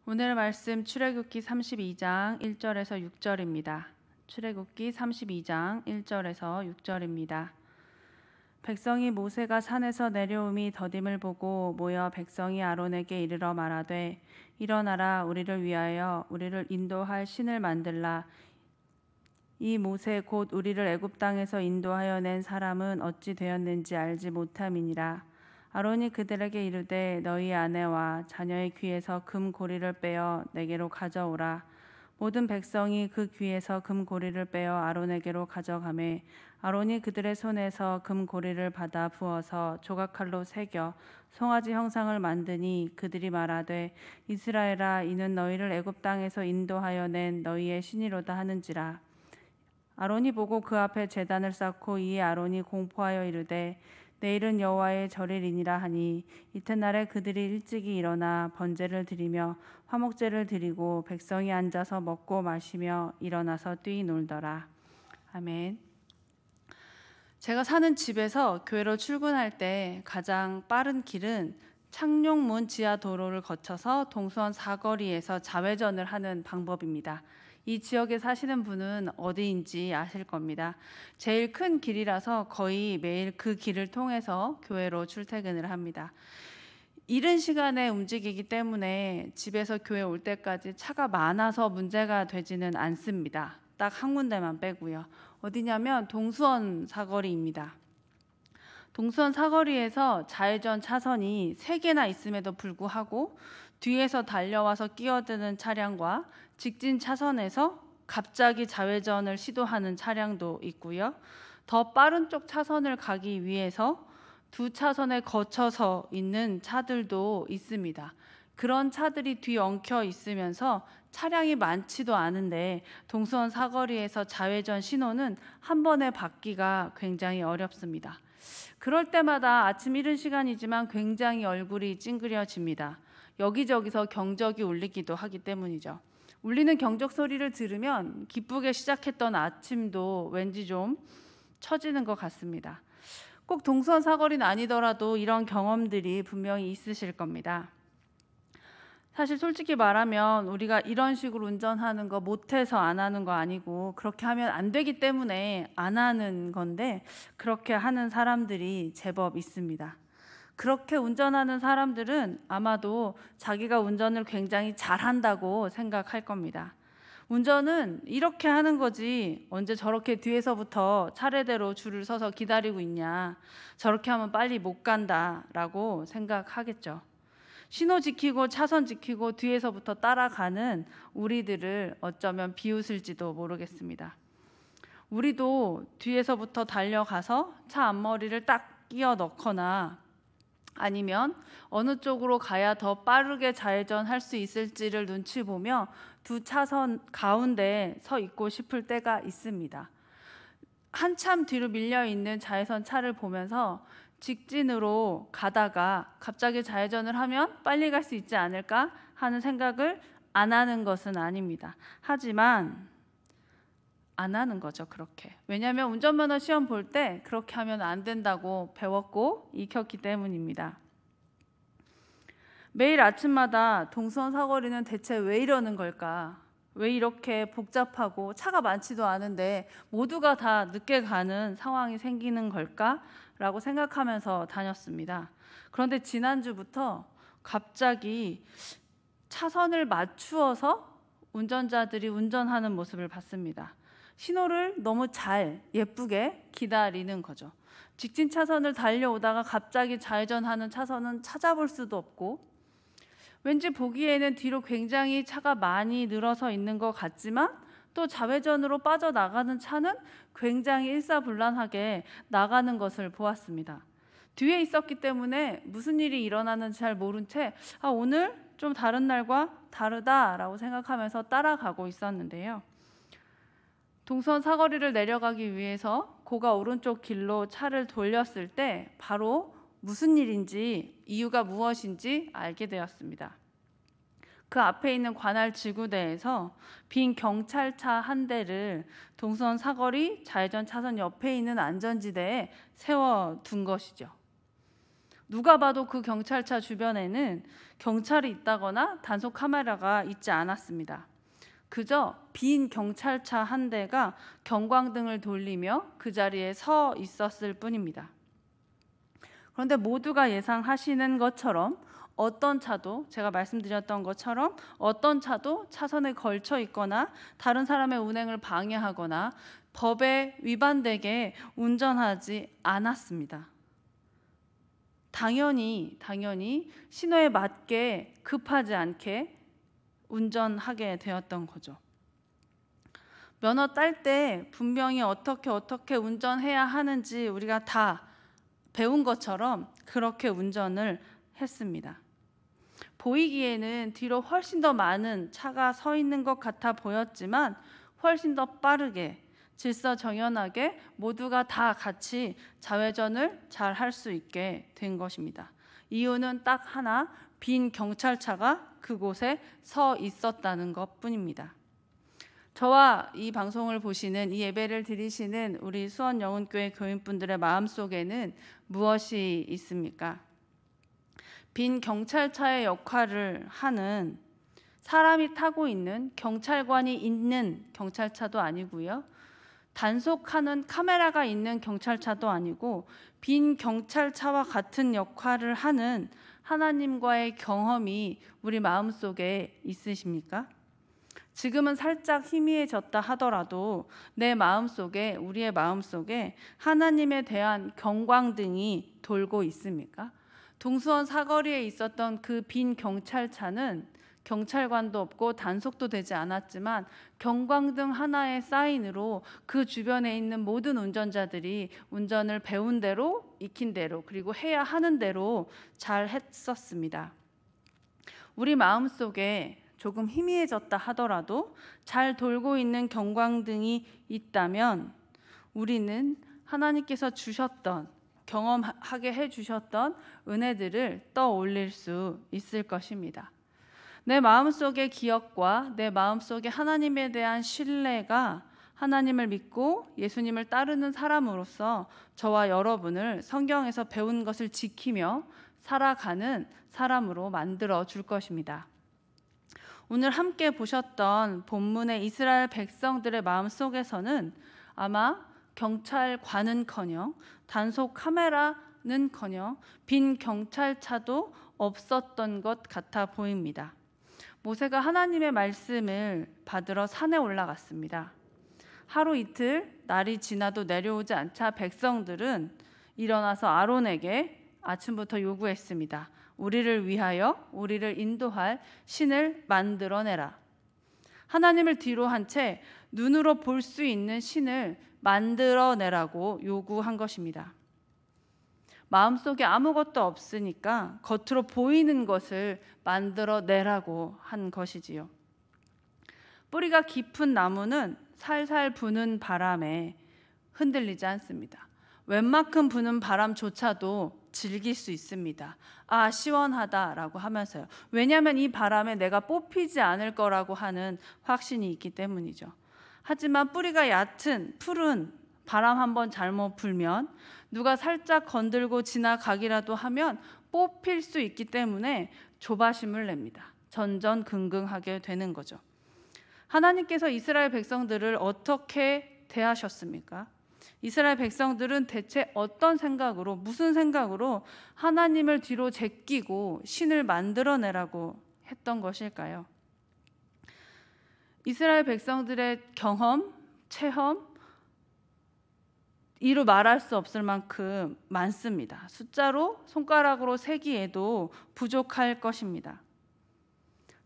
오늘 말씀 출애굽기 32장 1절에서 6절입니다. 출애굽기 32장 1절에서 6절입니다. 백성이 모세가 산에서 내려옴이 더딤을 보고 모여 백성이 아론에게 이르러 말하되 일어나라 우리를 위하여 우리를 인도할 신을 만들라. 이 모세 곧 우리를 애굽 땅에서 인도하여 낸 사람은 어찌 되었는지 알지 못함이니라. 아론이 그들에게 이르되 너희 아내와 자녀의 귀에서 금 고리를 빼어 내게로 가져오라. 모든 백성이 그 귀에서 금 고리를 빼어 아론에게로 가져가매 아론이 그들의 손에서 금 고리를 받아 부어서 조각칼로 새겨 송아지 형상을 만드니 그들이 말하되 이스라엘아 이는 너희를 애굽 땅에서 인도하여 낸 너희의 신이로다 하는지라. 아론이 보고 그 앞에 제단을 쌓고 이에 아론이 공포하여 이르되 내일은 여호와의 절일이니라 하니 이튿날에 그들이 일찍이 일어나 번제를 드리며 화목제를 드리고 백성이 앉아서 먹고 마시며 일어나서 뛰놀더라. 아멘. 제가 사는 집에서 교회로 출근할 때 가장 빠른 길은 창룡문 지하 도로를 거쳐서 동수원 사거리에서 좌회전을 하는 방법입니다. 이 지역에 사시는 분은 어디인지 아실 겁니다. 제일 큰 길이라서 거의 매일 그 길을 통해서 교회로 출퇴근을 합니다. 이른 시간에 움직이기 때문에 집에서 교회 올 때까지 차가 많아서 문제가 되지는 않습니다. 딱 한 군데만 빼고요. 어디냐면 동수원 사거리입니다. 동수원 사거리에서 좌회전 차선이 3개나 있음에도 불구하고 뒤에서 달려와서 끼어드는 차량과 직진 차선에서 갑자기 좌회전을 시도하는 차량도 있고요. 더 빠른 쪽 차선을 가기 위해서 두 차선에 거쳐서 있는 차들도 있습니다. 그런 차들이 뒤엉켜 있으면서 차량이 많지도 않은데 동수원 사거리에서 좌회전 신호는 한 번에 받기가 굉장히 어렵습니다. 그럴 때마다 아침 이른 시간이지만 굉장히 얼굴이 찡그려집니다. 여기저기서 경적이 울리기도 하기 때문이죠. 울리는 경적 소리를 들으면 기쁘게 시작했던 아침도 왠지 좀 처지는 것 같습니다. 꼭 동수원 사거리는 아니더라도 이런 경험들이 분명히 있으실 겁니다. 사실 솔직히 말하면 우리가 이런 식으로 운전하는 거 못해서 안 하는 거 아니고 그렇게 하면 안 되기 때문에 안 하는 건데 그렇게 하는 사람들이 제법 있습니다. 그렇게 운전하는 사람들은 아마도 자기가 운전을 굉장히 잘한다고 생각할 겁니다. 운전은 이렇게 하는 거지 언제 저렇게 뒤에서부터 차례대로 줄을 서서 기다리고 있냐, 저렇게 하면 빨리 못 간다라고 생각하겠죠. 신호 지키고 차선 지키고 뒤에서부터 따라가는 우리들을 어쩌면 비웃을지도 모르겠습니다. 우리도 뒤에서부터 달려가서 차 앞머리를 딱 끼워 넣거나 아니면 어느 쪽으로 가야 더 빠르게 좌회전할 수 있을지를 눈치 보며 두 차선 가운데 서 있고 싶을 때가 있습니다. 한참 뒤로 밀려 있는 좌회전 차를 보면서 직진으로 가다가 갑자기 좌회전을 하면 빨리 갈 수 있지 않을까 하는 생각을 안 하는 것은 아닙니다. 하지만 안 하는 거죠, 그렇게. 왜냐하면 운전면허 시험 볼 때 그렇게 하면 안 된다고 배웠고 익혔기 때문입니다. 매일 아침마다 동수원 사거리는 대체 왜 이러는 걸까? 왜 이렇게 복잡하고 차가 많지도 않은데 모두가 다 늦게 가는 상황이 생기는 걸까? 라고 생각하면서 다녔습니다. 그런데 지난주부터 갑자기 차선을 맞추어서 운전자들이 운전하는 모습을 봤습니다. 신호를 너무 잘 예쁘게 기다리는 거죠. 직진 차선을 달려오다가 갑자기 좌회전하는 차선은 찾아볼 수도 없고 왠지 보기에는 뒤로 굉장히 차가 많이 늘어서 있는 것 같지만 또 좌회전으로 빠져나가는 차는 굉장히 일사불란하게 나가는 것을 보았습니다. 뒤에 있었기 때문에 무슨 일이 일어나는지 잘 모른 채 오늘 좀 다른 날과 다르다라고 생각하면서 따라가고 있었는데요. 동수원 사거리를 내려가기 위해서 고가 오른쪽 길로 차를 돌렸을 때 바로 무슨 일인지 이유가 무엇인지 알게 되었습니다. 그 앞에 있는 관할 지구대에서 빈 경찰차 한 대를 동수원 사거리 좌회전 차선 옆에 있는 안전지대에 세워둔 것이죠. 누가 봐도 그 경찰차 주변에는 경찰이 있다거나 단속 카메라가 있지 않았습니다. 그저 빈 경찰차 한 대가 경광등을 돌리며 그 자리에 서 있었을 뿐입니다. 그런데 모두가 예상하시는 것처럼 어떤 차도, 제가 말씀드렸던 것처럼 어떤 차도 차선에 걸쳐 있거나 다른 사람의 운행을 방해하거나 법에 위반되게 운전하지 않았습니다. 당연히 신호에 맞게 급하지 않게 운전하게 되었던 거죠. 면허 딸 때 분명히 어떻게 운전해야 하는지 우리가 다 배운 것처럼 그렇게 운전을 했습니다. 보이기에는 뒤로 훨씬 더 많은 차가 서 있는 것 같아 보였지만 훨씬 더 빠르게 질서정연하게 모두가 다 같이 좌회전을 잘 할 수 있게 된 것입니다. 이유는 딱 하나, 빈 경찰차가 그곳에 서 있었다는 것뿐입니다. 저와 이 방송을 보시는, 이 예배를 드리시는 우리 수원영훈교회 교인분들의 마음속에는 무엇이 있습니까? 빈 경찰차의 역할을 하는, 사람이 타고 있는, 경찰관이 있는 경찰차도 아니고요, 단속하는 카메라가 있는 경찰차도 아니고 빈 경찰차와 같은 역할을 하는 하나님과의 경험이 우리 마음속에 있으십니까? 지금은 살짝 희미해졌다 하더라도 내 마음속에, 우리의 마음속에 하나님에 대한 경광등이 돌고 있습니까? 동수원 사거리에 있었던 그 빈 경찰차는 경찰관도 없고 단속도 되지 않았지만 경광등 하나의 사인으로 그 주변에 있는 모든 운전자들이 운전을 배운 대로, 익힌 대로, 그리고 해야 하는 대로 잘 했었습니다. 우리 마음속에 조금 희미해졌다 하더라도 잘 돌고 있는 경광등이 있다면 우리는 하나님께서 주셨던, 경험하게 해주셨던 은혜들을 떠올릴 수 있을 것입니다. 내 마음속의 기억과 내 마음속의 하나님에 대한 신뢰가 하나님을 믿고 예수님을 따르는 사람으로서 저와 여러분을 성경에서 배운 것을 지키며 살아가는 사람으로 만들어 줄 것입니다. 오늘 함께 보셨던 본문의 이스라엘 백성들의 마음속에서는 아마 경찰관은커녕 단속 카메라는커녕 빈 경찰차도 없었던 것 같아 보입니다. 모세가 하나님의 말씀을 받으러 산에 올라갔습니다. 하루 이틀 날이 지나도 내려오지 않자 백성들은 일어나서 아론에게 아침부터 요구했습니다. 우리를 위하여 우리를 인도할 신을 만들어내라. 하나님을 뒤로 한 채 눈으로 볼 수 있는 신을 만들어내라고 요구한 것입니다. 마음속에 아무것도 없으니까 겉으로 보이는 것을 만들어내라고 한 것이지요. 뿌리가 깊은 나무는 살살 부는 바람에 흔들리지 않습니다. 웬만큼 부는 바람조차도 즐길 수 있습니다. 아, 시원하다라고 하면서요. 왜냐하면 이 바람에 내가 뽑히지 않을 거라고 하는 확신이 있기 때문이죠. 하지만 뿌리가 얕은 푸른 바람 한번 잘못 불면 누가 살짝 건들고 지나가기라도 하면 뽑힐 수 있기 때문에 조바심을 냅니다. 전전긍긍하게 되는 거죠. 하나님께서 이스라엘 백성들을 어떻게 대하셨습니까? 이스라엘 백성들은 대체 어떤 생각으로, 무슨 생각으로 하나님을 뒤로 제끼고 신을 만들어내라고 했던 것일까요? 이스라엘 백성들의 경험, 체험, 이루 말할 수 없을 만큼 많습니다. 숫자로 손가락으로 세기에도 부족할 것입니다.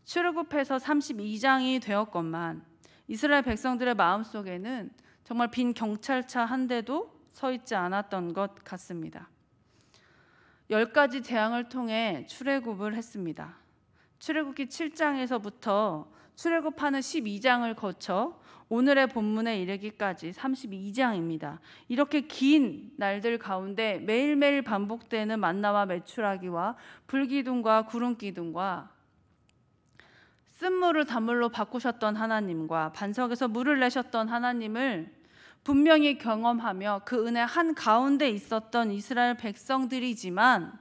출애굽해서 32장이 되었건만 이스라엘 백성들의 마음속에는 정말 빈 경찰차 한 대도 서 있지 않았던 것 같습니다. 10가지 재앙을 통해 출애굽을 했습니다. 출애굽기 7장에서부터 출애굽하는 12장을 거쳐 오늘의 본문에 이르기까지 32장입니다. 이렇게 긴 날들 가운데 매일매일 반복되는 만나와 메추라기와 불기둥과 구름기둥과 쓴물을 단물로 바꾸셨던 하나님과 반석에서 물을 내셨던 하나님을 분명히 경험하며 그 은혜 한가운데 있었던 이스라엘 백성들이지만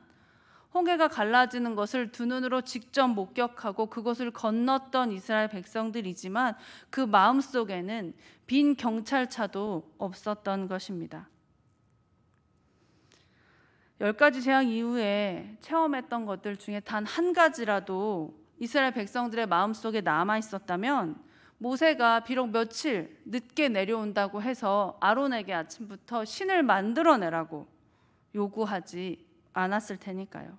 홍해가 갈라지는 것을 두 눈으로 직접 목격하고 그것을 건넜던 이스라엘 백성들이지만 그 마음속에는 빈 경찰차도 없었던 것입니다. 10가지 재앙 이후에 체험했던 것들 중에 단 한 가지라도 이스라엘 백성들의 마음속에 남아 있었다면 모세가 비록 며칠 늦게 내려온다고 해서 아론에게 아침부터 신을 만들어내라고 요구하지 않았을 테니까요.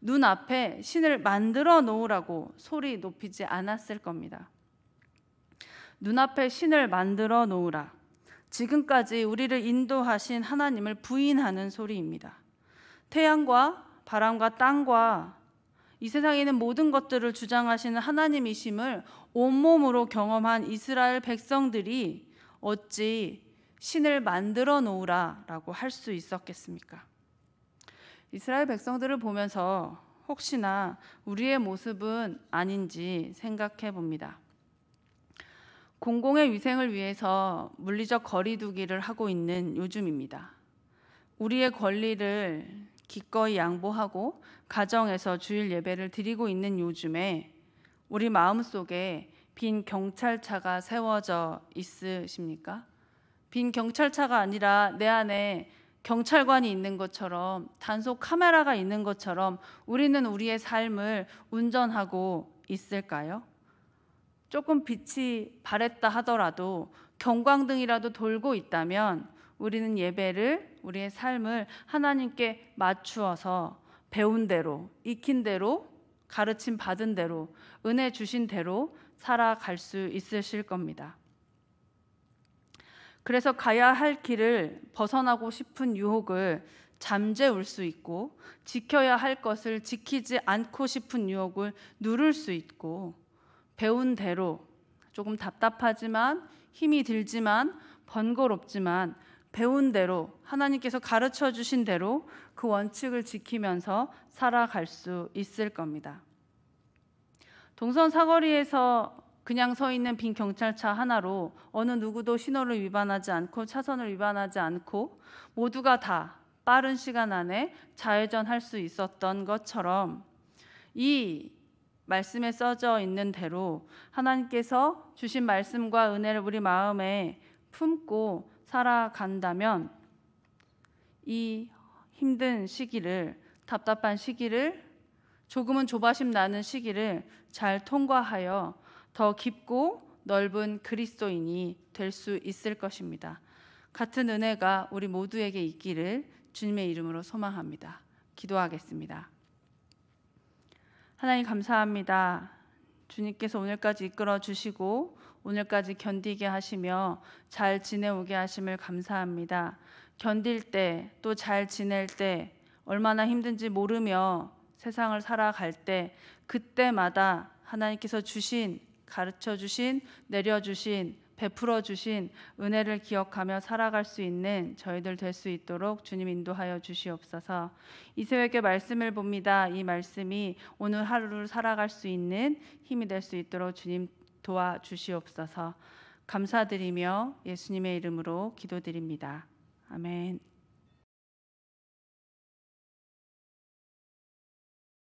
눈앞에 신을 만들어 놓으라고 소리 높이지 않았을 겁니다. 눈앞에 신을 만들어 놓으라. 지금까지 우리를 인도하신 하나님을 부인하는 소리입니다. 태양과 바람과 땅과 이 세상에 있는 모든 것들을 주장하시는 하나님이심을 온몸으로 경험한 이스라엘 백성들이 어찌 신을 만들어 놓으라 라고 할 수 있었겠습니까? 이스라엘 백성들을 보면서 혹시나 우리의 모습은 아닌지 생각해 봅니다. 공공의 위생을 위해서 물리적 거리두기를 하고 있는 요즘입니다. 우리의 권리를 기꺼이 양보하고 가정에서 주일 예배를 드리고 있는 요즘에 우리 마음속에 빈 경찰차가 세워져 있으십니까? 빈 경찰차가 아니라 내 안에 경찰관이 있는 것처럼 단속 카메라가 있는 것처럼 우리는 우리의 삶을 운전하고 있을까요? 조금 빛이 바랬다 하더라도 경광등이라도 돌고 있다면 우리는 예배를, 우리의 삶을 하나님께 맞추어서 배운 대로, 익힌 대로, 가르침 받은 대로, 은혜 주신 대로 살아갈 수 있으실 겁니다. 그래서 가야 할 길을 벗어나고 싶은 유혹을 잠재울 수 있고, 지켜야 할 것을 지키지 않고 싶은 유혹을 누를 수 있고, 배운 대로 조금 답답하지만 힘이 들지만 번거롭지만 배운 대로 하나님께서 가르쳐 주신 대로 그 원칙을 지키면서 살아갈 수 있을 겁니다. 동선 사거리에서 그냥 서 있는 빈 경찰차 하나로 어느 누구도 신호를 위반하지 않고 차선을 위반하지 않고 모두가 다 빠른 시간 안에 좌회전할 수 있었던 것처럼 이 말씀에 써져 있는 대로 하나님께서 주신 말씀과 은혜를 우리 마음에 품고 살아간다면 이 힘든 시기를, 답답한 시기를, 조금은 조바심 나는 시기를 잘 통과하여 더 깊고 넓은 그리스도인이 될 수 있을 것입니다. 같은 은혜가 우리 모두에게 있기를 주님의 이름으로 소망합니다. 기도하겠습니다. 하나님 감사합니다. 주님께서 오늘까지 이끌어 주시고 오늘까지 견디게 하시며 잘 지내오게 하심을 감사합니다. 견딜 때 또 잘 지낼 때 얼마나 힘든지 모르며 세상을 살아갈 때 그때마다 하나님께서 주신, 가르쳐 주신, 내려주신, 베풀어 주신 은혜를 기억하며 살아갈 수 있는 저희들 될 수 있도록 주님 인도하여 주시옵소서. 이 새벽에 말씀을 봅니다. 이 말씀이 오늘 하루를 살아갈 수 있는 힘이 될 수 있도록 주님 도와주시옵소서. 감사드리며 예수님의 이름으로 기도드립니다. 아멘.